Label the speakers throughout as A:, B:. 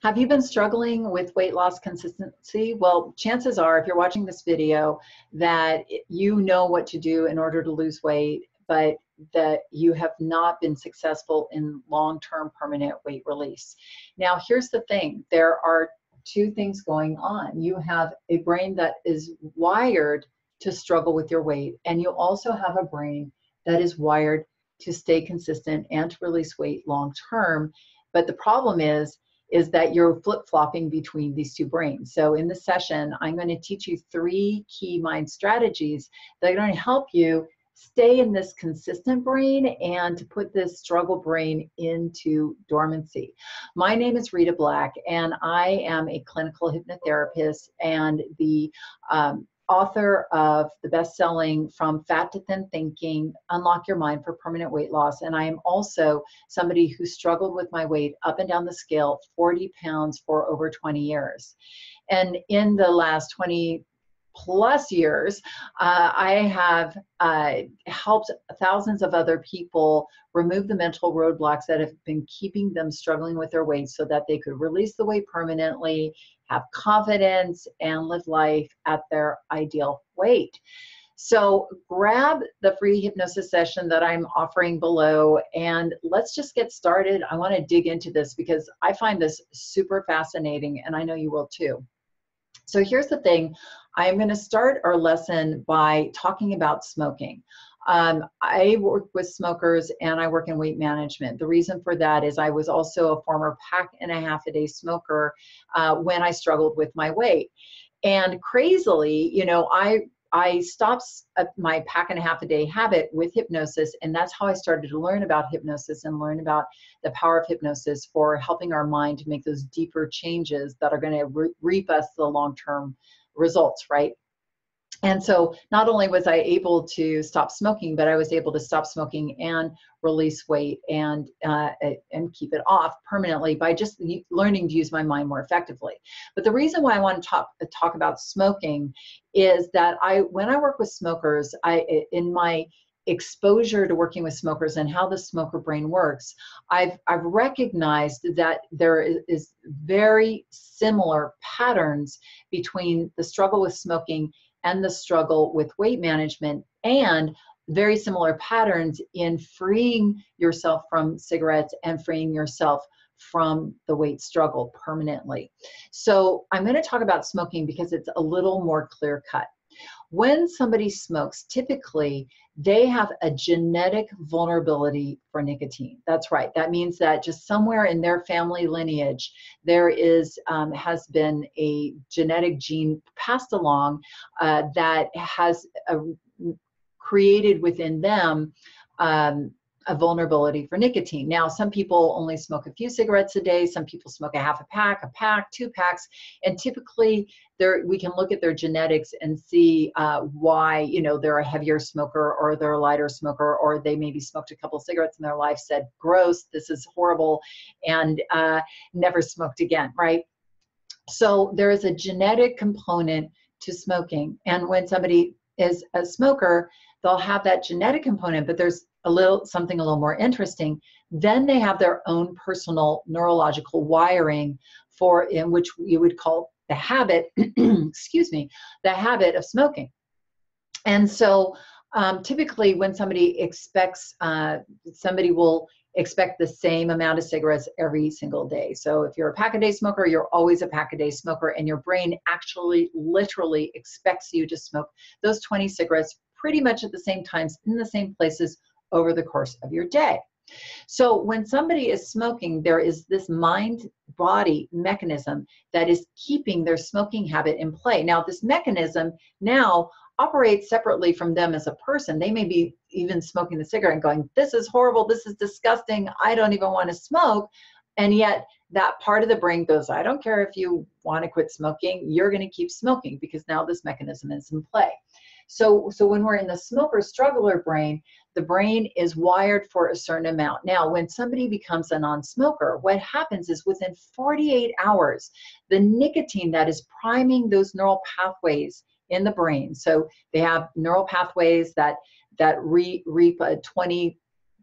A: Have you been struggling with weight loss consistency? Well, chances are, if you're watching this video, that you know what to do in order to lose weight, but that you have not been successful in long-term permanent weight release. Now, here's the thing. There are two things going on. You have a brain that is wired to struggle with your weight, and you also have a brain that is wired to stay consistent and to release weight long-term. But the problem is that you're flip-flopping between these two brains. So in this session, I'm going to teach you 3 key mind strategies that are going to help you stay in this consistent brain and to put this struggle brain into dormancy. My name is Rita Black, and I am a clinical hypnotherapist and the author of the best-selling From Fat to Thin Thinking, Unlock Your Mind for Permanent Weight Loss. And I am also somebody who struggled with my weight up and down the scale, 40 pounds for over 20 years. And in the last 20 plus years, I have helped thousands of other people remove the mental roadblocks that have been keeping them struggling with their weight so that they could release the weight permanently, have confidence, and live life at their ideal weight. So grab the free hypnosis session that I'm offering below, and let's just get started. I want to dig into this because I find this super fascinating, and I know you will too. So here's the thing. I'm going to start our lesson by talking about smoking. I work with smokers and I work in weight management. The reason for that is I was also a former pack-and-a-half-a-day smoker when I struggled with my weight. And crazily, you know, I stopped my pack-and-a-half-a-day habit with hypnosis, and that's how I started to learn about hypnosis and learn about the power of hypnosis for helping our mind to make those deeper changes that are going to reap us the long-term results, right? And so not only was I able to stop smoking, but I was able to stop smoking and release weight and keep it off permanently by just learning to use my mind more effectively. But the reason why I want to talk about smoking is that when I work with smokers, in my exposure to working with smokers and how the smoker brain works, I've recognized that there is very similar patterns between the struggle with smoking and the struggle with weight management, and very similar patterns in freeing yourself from cigarettes and freeing yourself from the weight struggle permanently. So I'm going to talk about smoking because it's a little more clear cut. When somebody smokes, typically they have a genetic vulnerability for nicotine. That's right. That means that just somewhere in their family lineage, there has been a genetic gene passed along that has created within them a vulnerability for nicotine. Now, some people only smoke a few cigarettes a day. Some people smoke a half a pack, 2 packs, and typically we can look at their genetics and see why, you know, they're a heavier smoker or they're a lighter smoker, or they maybe smoked a couple cigarettes in their life, said, gross, this is horrible, and never smoked again, right? So there is a genetic component to smoking. And when somebody is a smoker, they'll have that genetic component, but there's something a little more interesting. Then they have their own personal neurological wiring in which you would call the habit, excuse me, the habit of smoking. And so typically when somebody will expect the same amount of cigarettes every single day. So if you're a pack-a-day smoker, you're always a pack-a-day smoker, and your brain actually literally expects you to smoke those 20 cigarettes pretty much at the same times in the same places over the course of your day. So when somebody is smoking, there is this mind-body mechanism that is keeping their smoking habit in play. Now, this mechanism now operates separately from them as a person. They may be even smoking the cigarette and going, this is horrible, this is disgusting, I don't even want to smoke. And yet that part of the brain goes, I don't care if you want to quit smoking, you're going to keep smoking because now this mechanism is in play. So when we're in the smoker struggler brain, the brain is wired for a certain amount. Now, when somebody becomes a non-smoker, what happens is within 48 hours, the nicotine that is priming those neural pathways in the brain. So they have neural pathways that reap a 20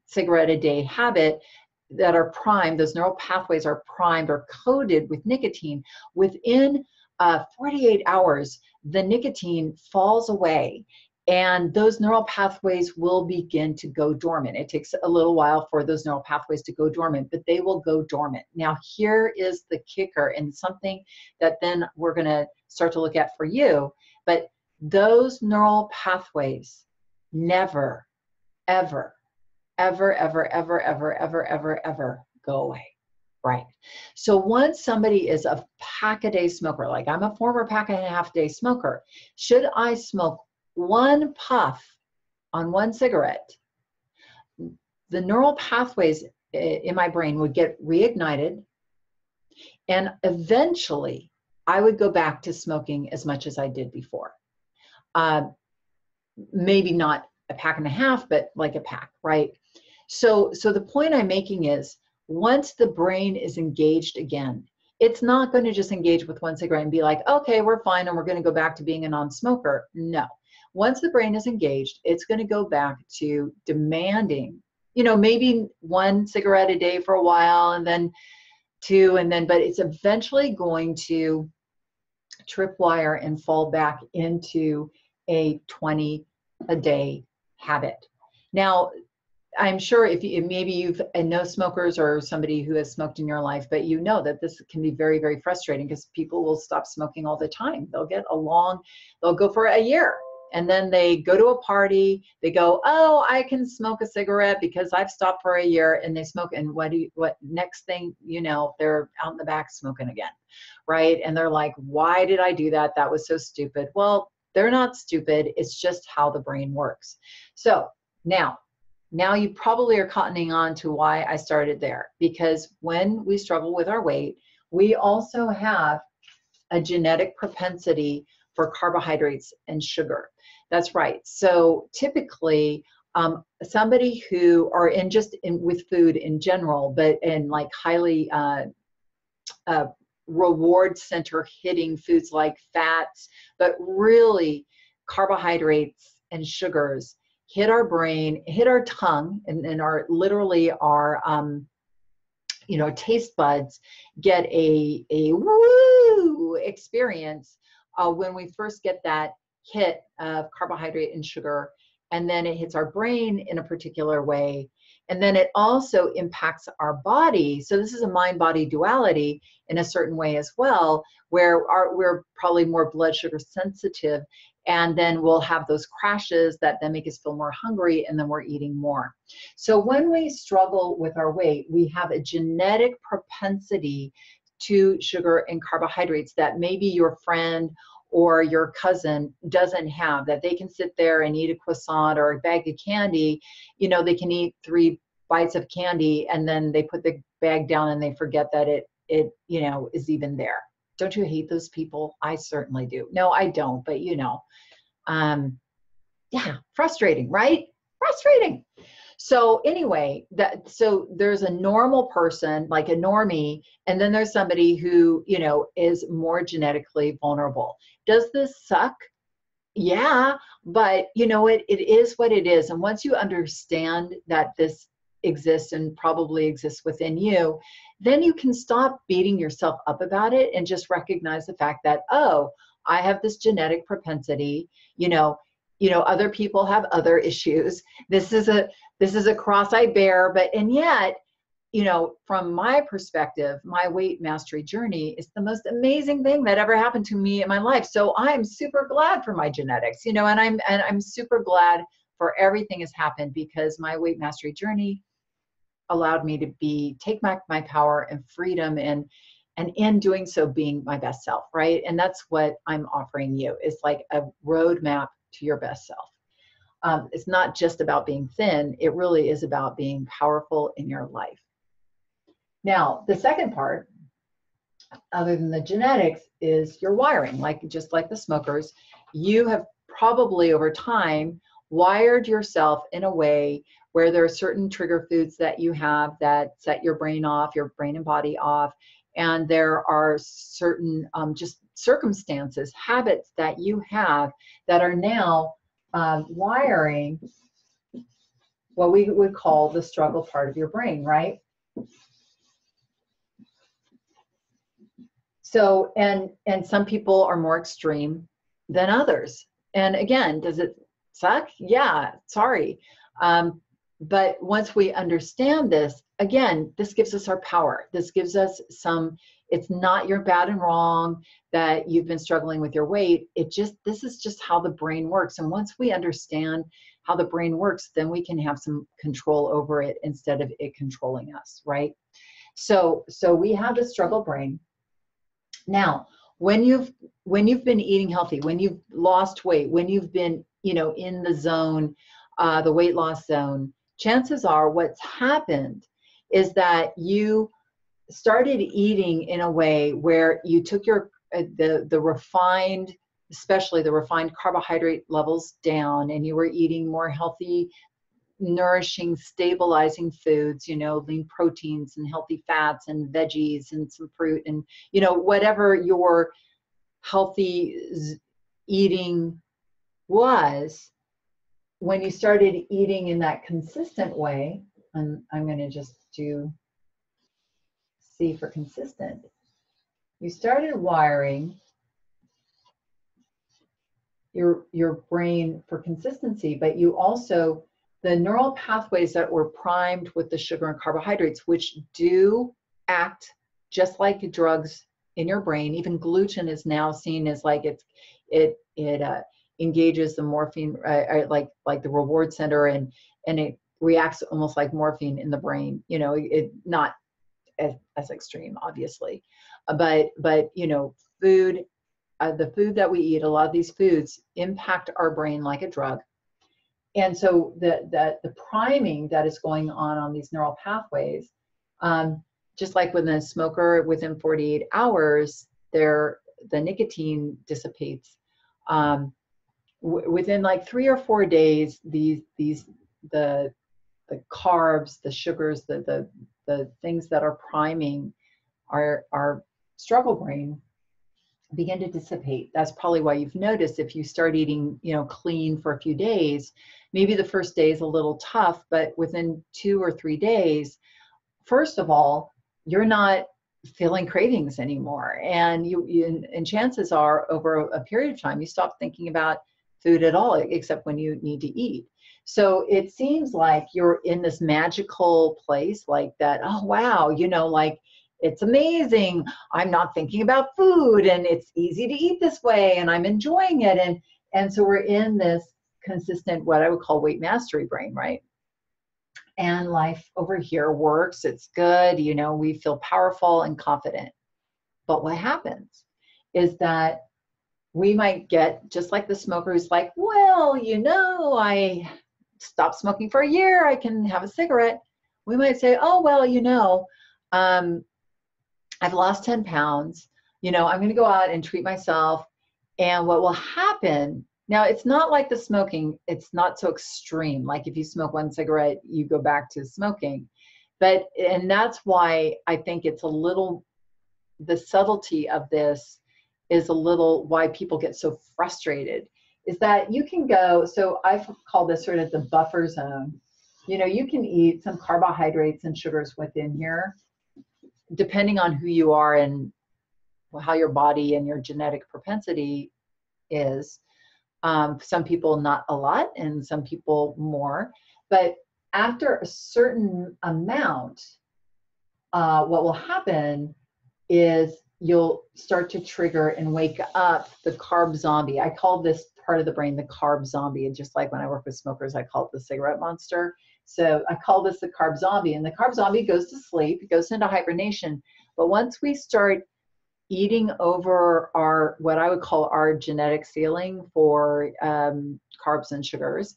A: cigarette a day habit. that are primed, those neural pathways are primed or coated with nicotine, within 48 hours, the nicotine falls away and those neural pathways will begin to go dormant. It takes a little while for those neural pathways to go dormant, but they will go dormant. Now, here is the kicker, and something that then we're going to start to look at for you, but those neural pathways never, ever, ever, ever, ever, ever, ever, ever, ever go away. Right. So once somebody is a pack-a-day smoker, like I'm a former pack-and-a-half-day smoker, should I smoke one puff on one cigarette, the neural pathways in my brain would get reignited, and eventually I would go back to smoking as much as I did before. Maybe not a pack and a half, but like a pack, right? So the point I'm making is, once the brain is engaged again, it's not going to just engage with one cigarette and be like, okay, we're fine and we're going to go back to being a non-smoker. No. Once the brain is engaged, it's going to go back to demanding, maybe one cigarette a day for a while, and then two, but it's eventually going to tripwire and fall back into a 20 a day habit. Now, I'm sure if maybe you've know smokers or somebody who has smoked in your life, but you know that this can be very, very frustrating because people will stop smoking all the time. They'll go for a year, and then they go to a party, they go, oh, I can smoke a cigarette because I've stopped for a year, and they smoke, and what next thing you know, they're out in the back smoking again, right? And they're like, why did I do that? That was so stupid. Well, they're not stupid. It's just how the brain works. So now you probably are cottoning on to why I started there, because when we struggle with our weight, we also have a genetic propensity for carbohydrates and sugar. That's right. So typically, somebody who are with food in general, but in like highly reward center hitting foods like fats, but really carbohydrates and sugars hit our brain, hit our tongue, and our taste buds get a woo experience when we first get that hit of carbohydrate and sugar, and then it hits our brain in a particular way, and then it also impacts our body. So this is a mind-body duality in a certain way as well, where we're probably more blood sugar sensitive, and then we'll have those crashes that then make us feel more hungry, and then we're eating more. So when we struggle with our weight, we have a genetic propensity to sugar and carbohydrates that maybe your friend or your cousin doesn't have, that they can sit there and eat a croissant or a bag of candy. They can eat 3 bites of candy, and then they put the bag down and they forget that it is even there. Don't you hate those people? I certainly do. No, I don't, but yeah, frustrating, right? Frustrating. So anyway, so there's a normal person, like a normie, and then there's somebody who, is more genetically vulnerable. Does this suck? Yeah, but it is what it is. And once you understand that this exists and probably exists within you, then you can stop beating yourself up about it and just recognize the fact that, oh, I have this genetic propensity, other people have other issues. This is a cross I bear, and yet, from my perspective, my weight mastery journey is the most amazing thing that ever happened to me in my life. So I'm super glad for my genetics, and I'm super glad for everything has happened, because my weight mastery journey allowed me to take back my power and freedom, and in doing so, being my best self, right? And that's what I'm offering you, is like a roadmap to your best self. It's not just about being thin. It really is about being powerful in your life. Now, the second part, other than the genetics, is your wiring. Just like the smokers, you have probably over time wired yourself in a way where there are certain trigger foods that you have that set your brain and body off. And there are certain just circumstances, habits that you have that are now wiring what we would call the struggle part of your brain, right? So, and some people are more extreme than others. And again, does it suck? Yeah, sorry. But once we understand this, again, this gives us our power. This gives us some, it's not you're bad and wrong that you've been struggling with your weight. This is just how the brain works. And once we understand how the brain works, then we can have some control over it instead of it controlling us, right? So we have the struggle brain. Now, when you've been eating healthy, when you've lost weight, when you've been, in the zone, the weight loss zone, chances are what's happened is that you started eating in a way where you took your the refined, especially the refined carbohydrate levels down, and you were eating more healthy, nourishing, stabilizing foods, lean proteins and healthy fats and veggies and some fruit and, whatever your healthy eating was. When you started eating in that consistent way, and I'm going to just do C for consistent, you started wiring your brain for consistency, but you also, the neural pathways that were primed with the sugar and carbohydrates, which do act just like drugs in your brain. Even gluten is now seen as like it engages the morphine, like the reward center, and it reacts almost like morphine in the brain. It not as extreme, obviously, but food. The food that we eat, a lot of these foods impact our brain like a drug. And so the priming that is going on these neural pathways, just like with a smoker, within 48 hours, the nicotine dissipates. Within like 3 or 4 days, the carbs, the sugars, the things that are priming our struggle brain begin to dissipate. That's probably why you've noticed if you start eating, clean for a few days, maybe the first day is a little tough, but within 2 or 3 days, first of all, you're not feeling cravings anymore. And and chances are over a period of time, you stop thinking about food at all, except when you need to eat. So it seems like you're in this magical place like that. Oh, wow. Like, it's amazing. I'm not thinking about food and it's easy to eat this way and I'm enjoying it. And so we're in this consistent, what I would call weight mastery brain, right? And life over here works. It's good. We feel powerful and confident. But what happens is that we might get, just like the smoker who's like, well, I stopped smoking for a year. I can have a cigarette. We might say, oh, well, I've lost 10 pounds, I'm going to go out and treat myself. And what will happen, now it's not like the smoking, it's not so extreme. Like if you smoke one cigarette, you go back to smoking. And that's why I think it's a little, the subtlety of this is a little why people get so frustrated, is that you can go, so I've called this sort of the buffer zone. You can eat some carbohydrates and sugars within here, depending on who you are and how your body and your genetic propensity is. Some people not a lot and some people more. But after a certain amount, what will happen is you'll start to trigger and wake up the carb zombie. I call this part of the brain the carb zombie. And just like when I work with smokers, I call it the cigarette monster. So I call this the carb zombie, and the carb zombie goes to sleep, it goes into hibernation. But once we start eating over what I would call our genetic ceiling for carbs and sugars,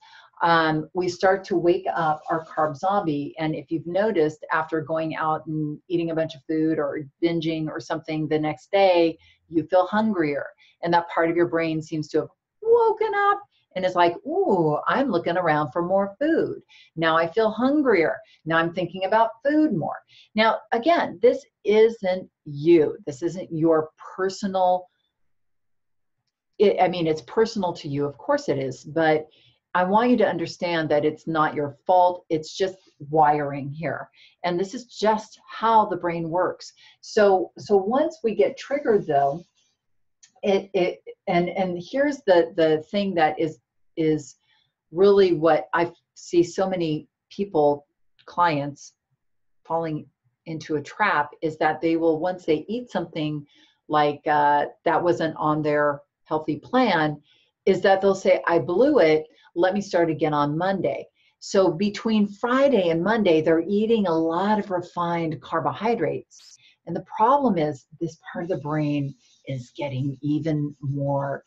A: we start to wake up our carb zombie. And if you've noticed, after going out and eating a bunch of food or binging or something the next day, you feel hungrier. And that part of your brain seems to have woken up and is like, ooh, I'm looking around for more food. Now I feel hungrier. Now I'm thinking about food more. Now, again, this isn't you. This isn't your personal, it's personal to you. Of course it is. But I want you to understand that it's not your fault. It's just wiring here. And this is just how the brain works. So once we get triggered though, and here's the thing that is really what I see so many people, clients, falling into a trap is that they will, once they eat something like that wasn't on their healthy plan, is that they'll say, I blew it, let me start again on Monday. So between Friday and Monday, they're eating a lot of refined carbohydrates. And the problem is this part of the brain is getting even more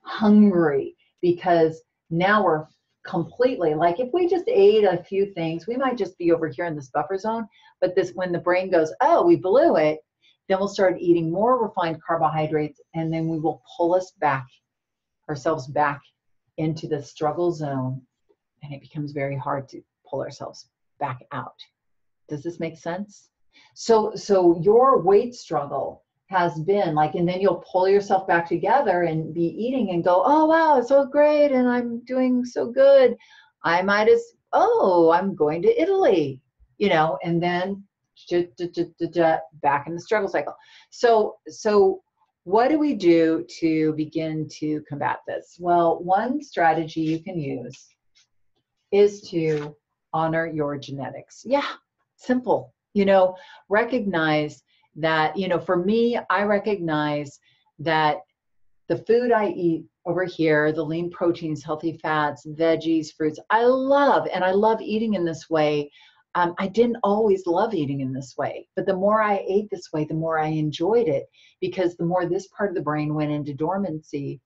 A: hungry, because now we're completely, like if we just ate a few things, we might just be over here in this buffer zone. But this, when the brain goes, oh, we blew it, then we'll start eating more refined carbohydrates, and then we will pull ourselves back into the struggle zone, and it becomes very hard to pull ourselves back out. Does this make sense? So your weight struggle has been like, and then you'll pull yourself back together and be eating and go, oh wow, it's so great and I'm doing so good. I'm going to Italy, and then back in the struggle cycle. So what do we do to begin to combat this? Well, one strategy you can use is to honor your genetics. Yeah, simple. Recognize that, for me, I recognize that the food I eat over here, the lean proteins, healthy fats, veggies, fruits, I love eating in this way. I didn't always love eating in this way, but the more I ate this way, the more I enjoyed it, because the more this part of the brain went into dormancy.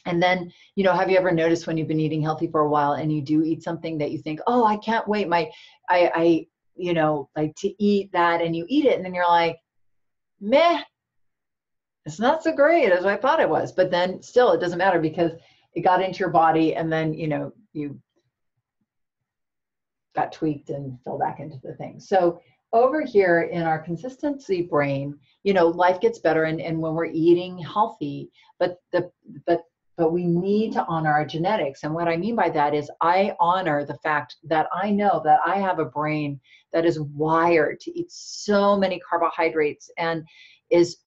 A: And then, have you ever noticed when you've been eating healthy for a while and you do eat something that you think, oh, I can't wait, I like to eat that, and you eat it and then you're like, meh, it's not so great as I thought it was. But then still it doesn't matter because it got into your body, and then, you got tweaked and fell back into the thing. So over here in our consistency brain, life gets better and when we're eating healthy, but we need to honor our genetics. And what I mean by that is I honor the fact that I know that I have a brain that is wired to eat so many carbohydrates, and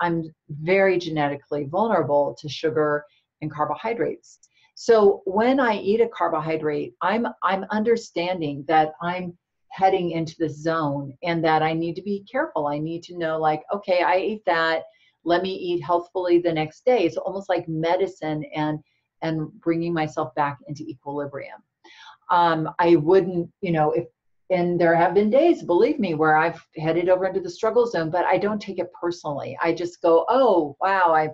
A: I'm very genetically vulnerable to sugar and carbohydrates. So when I eat a carbohydrate, I'm understanding that I'm heading into the zone and that I need to be careful. I need to know, like, okay, I ate that, let me eat healthfully the next day. It's almost like medicine and bringing myself back into equilibrium. I wouldn't, and there have been days, believe me, where I've headed over into the struggle zone, but I don't take it personally. I just go, oh, wow, I've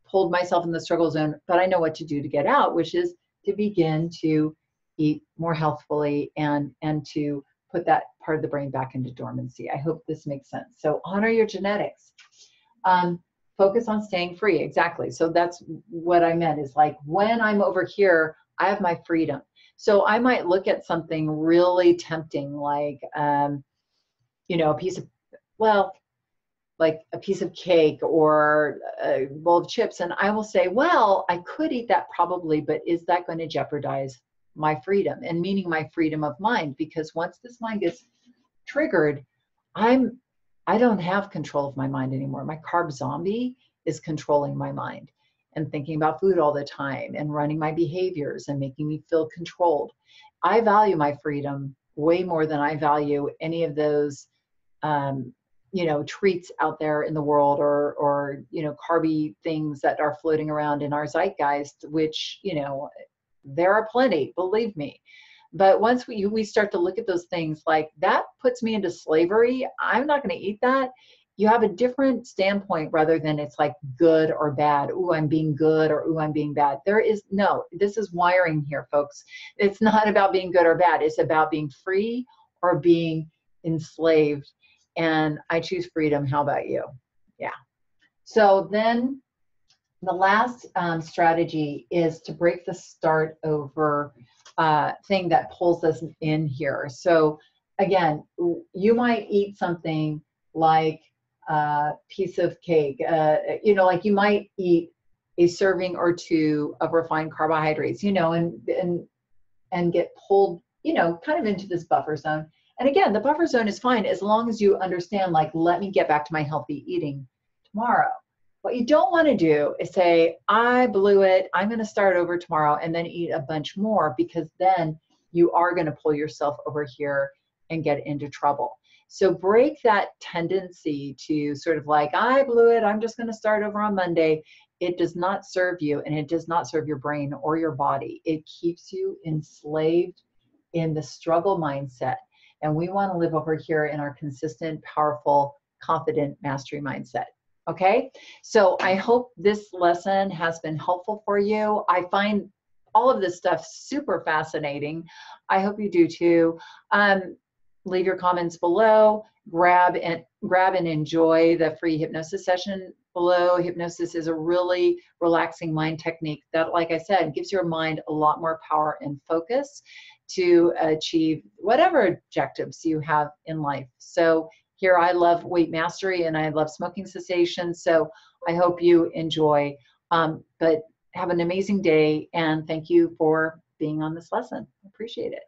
A: pulled myself in the struggle zone, but I know what to do to get out, which is to begin to eat more healthfully and to put that part of the brain back into dormancy. I hope this makes sense. So honor your genetics. Focus on staying free. Exactly. So that's what I meant, is like when I'm over here, I have my freedom. So I might look at something really tempting, like, a piece of, like a piece of cake or a bowl of chips. And I will say, well, I could eat that probably, but is that going to jeopardize my freedom? And meaning my freedom of mind, because once this mind gets triggered, I don't have control of my mind anymore. My carb zombie is controlling my mind and thinking about food all the time and running my behaviors and making me feel controlled. I value my freedom way more than I value any of those, treats out there in the world or carby things that are floating around in our zeitgeist, which, there are plenty, believe me. But once we start to look at those things like that puts me into slavery, I'm not going to eat that. You have a different standpoint rather than it's like good or bad. Ooh, I'm being good, or ooh, I'm being bad. This is wiring here, folks. It's not about being good or bad. It's about being free or being enslaved. And I choose freedom. How about you? Yeah. So then the last strategy is to break the start over thing that pulls us in here. So again, you might eat something like a piece of cake, like you might eat a serving or two of refined carbohydrates, you know, and get pulled, you know, kind of into this buffer zone. And again, the buffer zone is fine as long as you understand, like, let me get back to my healthy eating tomorrow. What you don't want to do is say, I blew it, I'm going to start over tomorrow, and then eat a bunch more, because then you are going to pull yourself over here and get into trouble. So break that tendency to sort of like, I blew it, I'm just going to start over on Monday. It does not serve you, and it does not serve your brain or your body. It keeps you enslaved in the struggle mindset. And we want to live over here in our consistent, powerful, confident mastery mindset. Okay? So I hope this lesson has been helpful for you. I find all of this stuff super fascinating. I hope you do too. Leave your comments below. Grab and enjoy the free hypnosis session below. Hypnosis is a really relaxing mind technique that, like I said, gives your mind a lot more power and focus to achieve whatever objectives you have in life. So here, I love weight mastery and I love smoking cessation. So I hope you enjoy, but have an amazing day, and thank you for being on this lesson. I appreciate it.